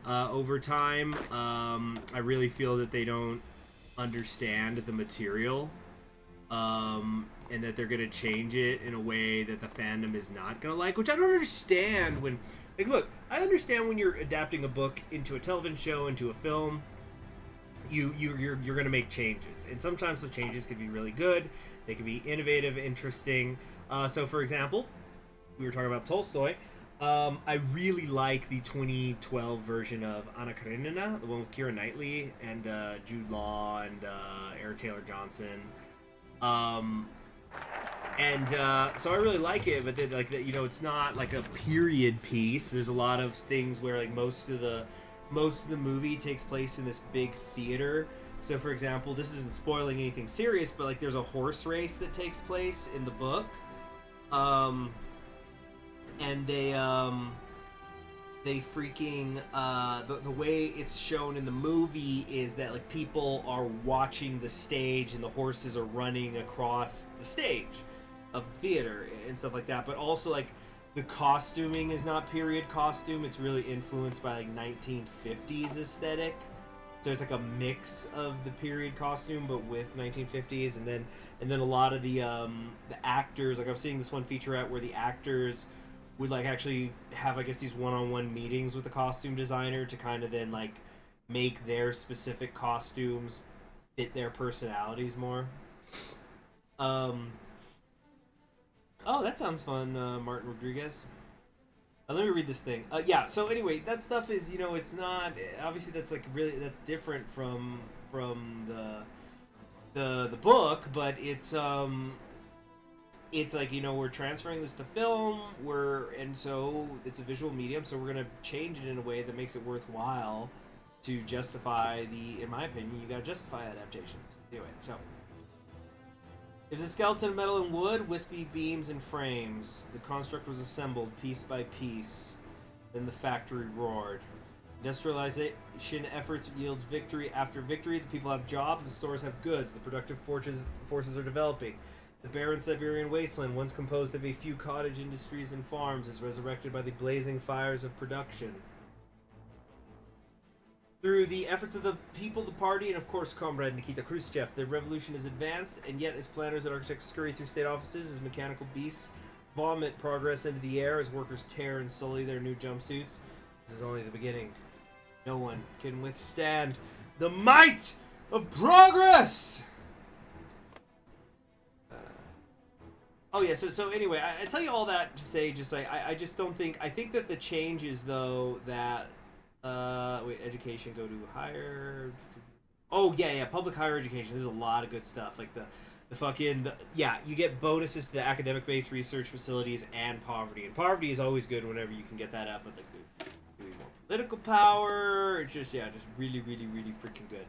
over time, I really feel that they don't understand the material. And that they're going to change it in a way that the fandom is not going to like, which I don't understand when... Like, look, I understand when you're adapting a book into a television show, into a film, you're going to make changes. And sometimes the changes can be really good. They can be innovative, interesting. So, for example, we were talking about Tolstoy. I really like the 2012 version of Anna Karenina, the one with Keira Knightley and Jude Law and Aaron Taylor-Johnson. So I really like it, but then, like, you know, it's not like a period piece. There's a lot of things where, like, most of the movie takes place in this big theater. So, for example, this isn't spoiling anything serious, but like, there's a horse race that takes place in the book, and they freaking the way it's shown in the movie is that, like, people are watching the stage and the horses are running across the stage of the theater and stuff like that. But also, like, the costuming is not period costume. It's really influenced by, like, 1950s aesthetic. So it's like a mix of the period costume but with 1950s, and then a lot of the actors, like, I'm seeing this one featurette where the actors would like actually have, I guess, these one-on-one meetings with the costume designer to kind of then like make their specific costumes fit their personalities more. Um, oh, that sounds fun, Martin Rodriguez. Let me read this thing. Yeah. So anyway, that stuff is, it's not obviously that's like really that's different from the book, but it's like, we're transferring this to film, and so it's a visual medium, so we're gonna change it in a way that makes it worthwhile to justify in my opinion, you gotta justify adaptations. Anyway, so it was a skeleton of metal and wood, wispy beams and frames. The construct was assembled piece by piece. Then the factory roared. Industrialization efforts yields victory after victory. The people have jobs, the stores have goods, the productive forces are developing. The barren Siberian wasteland, once composed of a few cottage industries and farms, is resurrected by the blazing fires of production. Through the efforts of the people, the party, and of course Comrade Nikita Khrushchev, the revolution is advanced, and yet as planners and architects scurry through state offices, as mechanical beasts vomit progress into the air, as workers tear and sully their new jumpsuits, this is only the beginning. No one can withstand the might of progress! Oh yeah, so anyway, I tell you all that to say, just like, I just don't think, I think that the changes, though, that education, go to higher. Oh yeah, public higher education. There's a lot of good stuff, like you get bonuses to the academic-based research facilities and poverty. And poverty is always good whenever you can get that up, but like more political power. It's just really, really, really freaking good.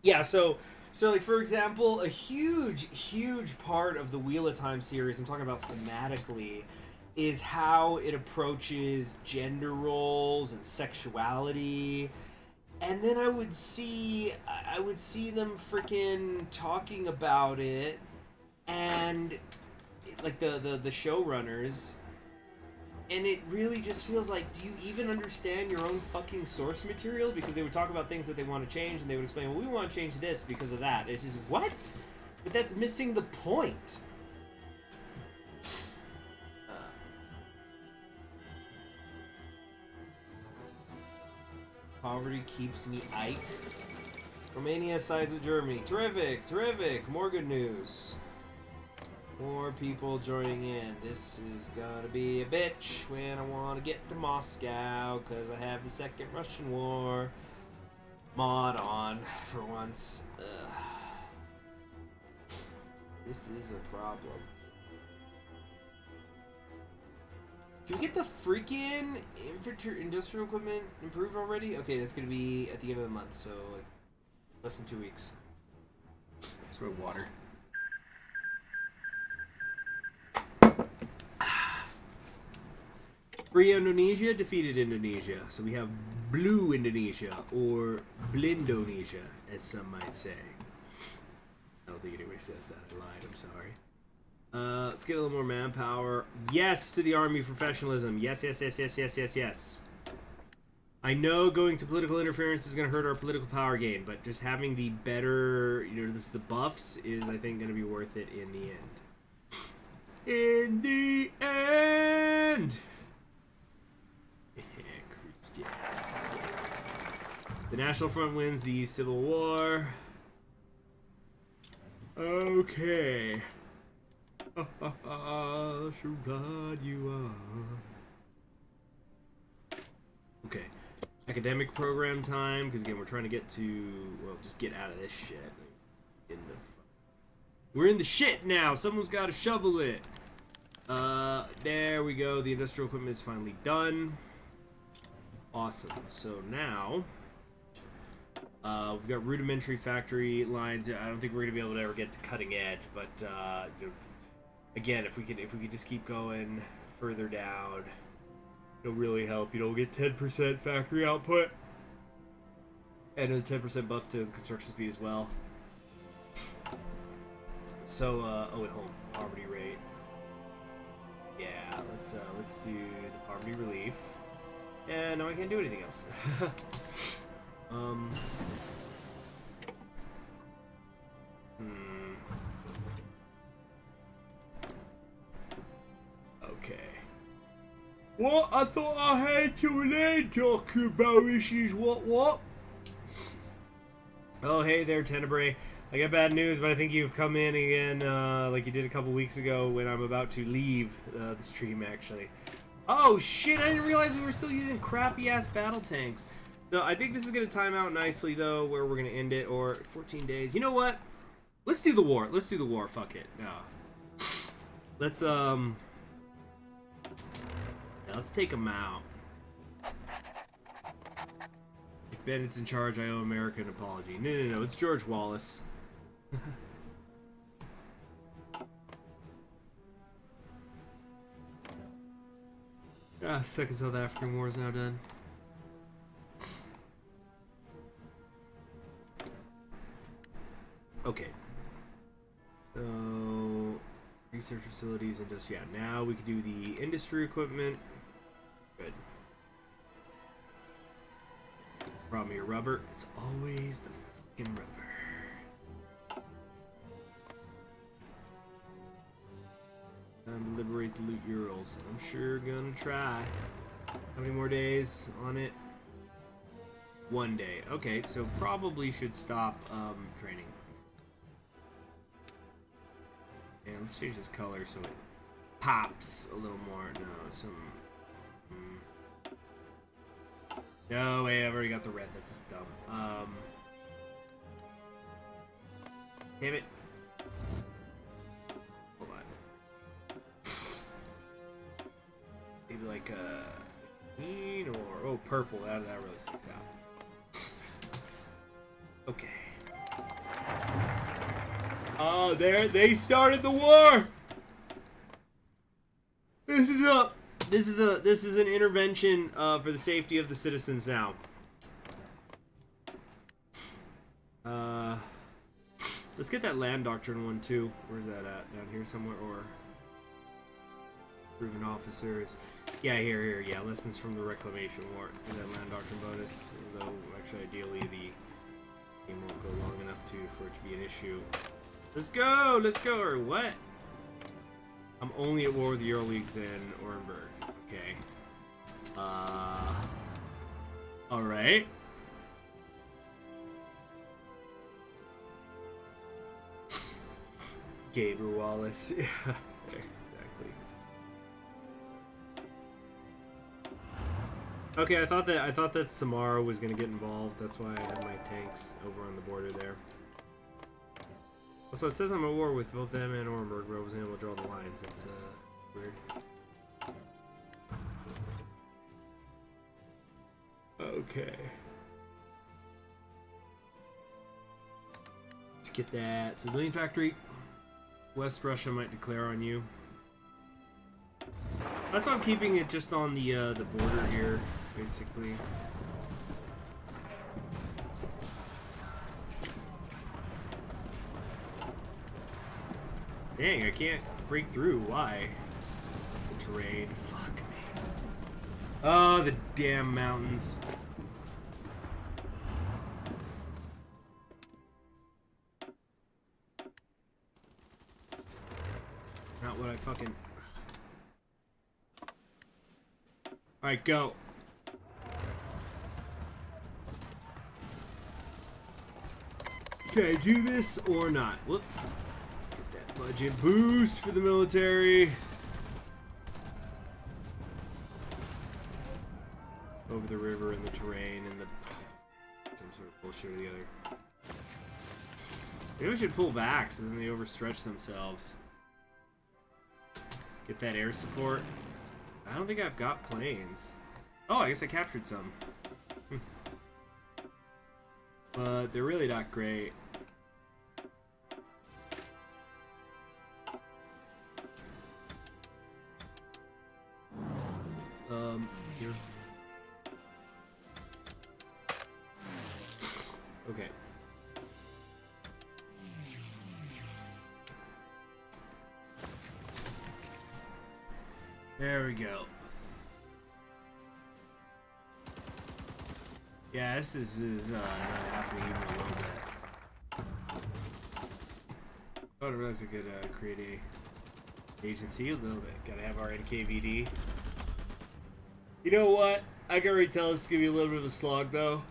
Yeah, so like for example, a huge part of the Wheel of Time series, I'm talking about thematically, is how it approaches gender roles and sexuality. And then I would see them freaking talking about it, and like the showrunners, and it really just feels like, do you even understand your own fucking source material? Because they would talk about things that they want to change, and they would explain, well, we want to change this because of that. It's just, what? But that's missing the point. Poverty keeps me Ike. Romania sides with Germany. Terrific. More good news. More people joining in. This is gonna be a bitch when I want to get to Moscow, because I have the Second Russian War mod on for once. This is a problem. Can we get the freaking industrial equipment improved already? Okay, that's gonna be at the end of the month, so like less than 2 weeks. That's my water. Free Indonesia defeated Indonesia, so we have Blue Indonesia, or Blindonesia, as some might say. I don't think anybody says that. I lied. I'm sorry. Let's get a little more manpower. Yes to the army professionalism. Yes. I know going to political interference is going to hurt our political power gain, but just having the better, the buffs is, I think, going to be worth it in the end. In the end! The National Front wins the Civil War. Okay. So glad you are. Okay. Academic program time, because again, we're trying to get to, just get out of this shit. We're in the shit now. Someone's got to shovel it. There we go. The industrial equipment is finally done. Awesome. So now, we've got rudimentary factory lines. I don't think we're gonna be able to ever get to cutting edge, but again, if we could just keep going further down, it'll really help. Get 10% factory output and a 10% buff to construction speed as well. So, hold on. Poverty rate. Yeah, let's do the poverty relief. And now I can't do anything else. What? I thought I had to relate talking about issues. What? Oh, hey there, Tenebrae. I got bad news, but I think you've come in again, like you did a couple weeks ago when I'm about to leave the stream, actually. Oh, shit, I didn't realize we were still using crappy-ass battle tanks. So I think this is going to time out nicely, though, where we're going to end it, or 14 days. You know what? Let's do the war. Let's do the war. Fuck it. No. Let's, yeah, let's take them out. If Bennett's in charge, I owe America an apology. No, it's George Wallace. Second South African War is now done. Okay. So, research facilities, industry. Yeah, now we can do the industry equipment. Good. Brought me a rubber. It's always the fucking rubber. Time to liberate the loot Urals. I'm sure gonna try. How many more days on it? 1 day. Okay, so probably should stop training. And let's change this color so it pops a little more. No, some. No, wait, I've already got the red. That's dumb. Damn it. Hold on. Maybe like green or oh, purple. That really sticks out. Okay. Oh, there they started the war. This is up. This is an intervention for the safety of the citizens now. Let's get that land doctrine one too. Where's that at? Down here somewhere, or proven officers? Yeah, here. Yeah, lessons from the Reclamation War. Let's get that land doctrine bonus. Although, actually, ideally, the game won't go long enough for it to be an issue. Let's go, or what? I'm only at war with the Euro Leagues and Orenburg. Okay. Alright. Gaber Wallace. Yeah, exactly. Okay, I thought that Samara was gonna get involved. That's why I had my tanks over on the border there. So it says I'm at war with both them and Orenburg, but I wasn't able to draw the lines. That's weird. Okay. Let's get that civilian factory. West Russia might declare on you. That's why I'm keeping it just on the border here, basically. Dang, I can't break through. Why? The terrain. Fuck me. Oh, the damn mountains. Not what I fucking... Alright, go. Can I do this or not? Whoop. Budget boost for the military. Over the river and the terrain and the some sort of bullshit or the other. Maybe we should pull back so then they overstretch themselves. Get that air support. I don't think I've got planes. Oh, I guess I captured some. But they're really not great. Here. Okay. There we go. Yeah, this is not happening even a little bit. I didn't realize I could create a agency a little bit. Gotta have our NKVD. You know what? I can already tell it's gonna be a little bit of a slog, though.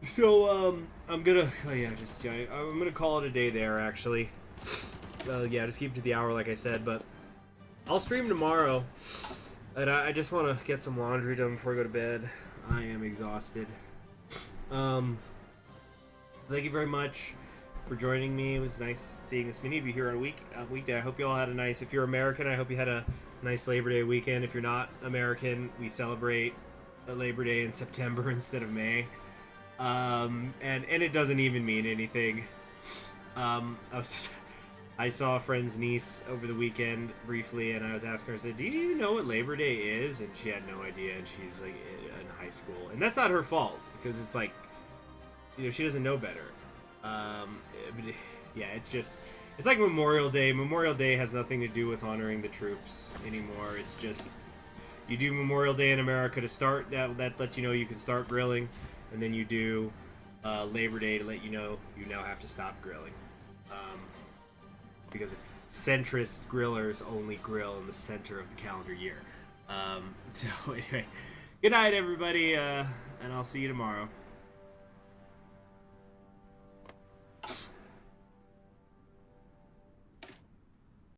So, I'm gonna, I'm gonna call it a day there, actually. Yeah, just keep it to the hour, like I said, but I'll stream tomorrow, and I just want to get some laundry done before I go to bed. I am exhausted. Thank you very much for joining me. It was nice seeing as many of you here on a weekday. I hope you all had a nice, if you're American, I hope you had a nice Labor Day weekend. If you're not American, we celebrate Labor Day in September instead of May. And it doesn't even mean anything. I saw a friend's niece over the weekend briefly, and I was asking her, I said, do you even know what Labor Day is? And she had no idea, and she's like in high school. And that's not her fault, because it's like, you know, she doesn't know better. But yeah, it's like Memorial Day. Memorial Day has nothing to do with honoring the troops anymore. It's just, you do Memorial Day in America to start, that lets you know you can start grilling, and then you do Labor Day to let you know you now have to stop grilling. Because centrist grillers only grill in the center of the calendar year. So anyway, good night, everybody, and I'll see you tomorrow.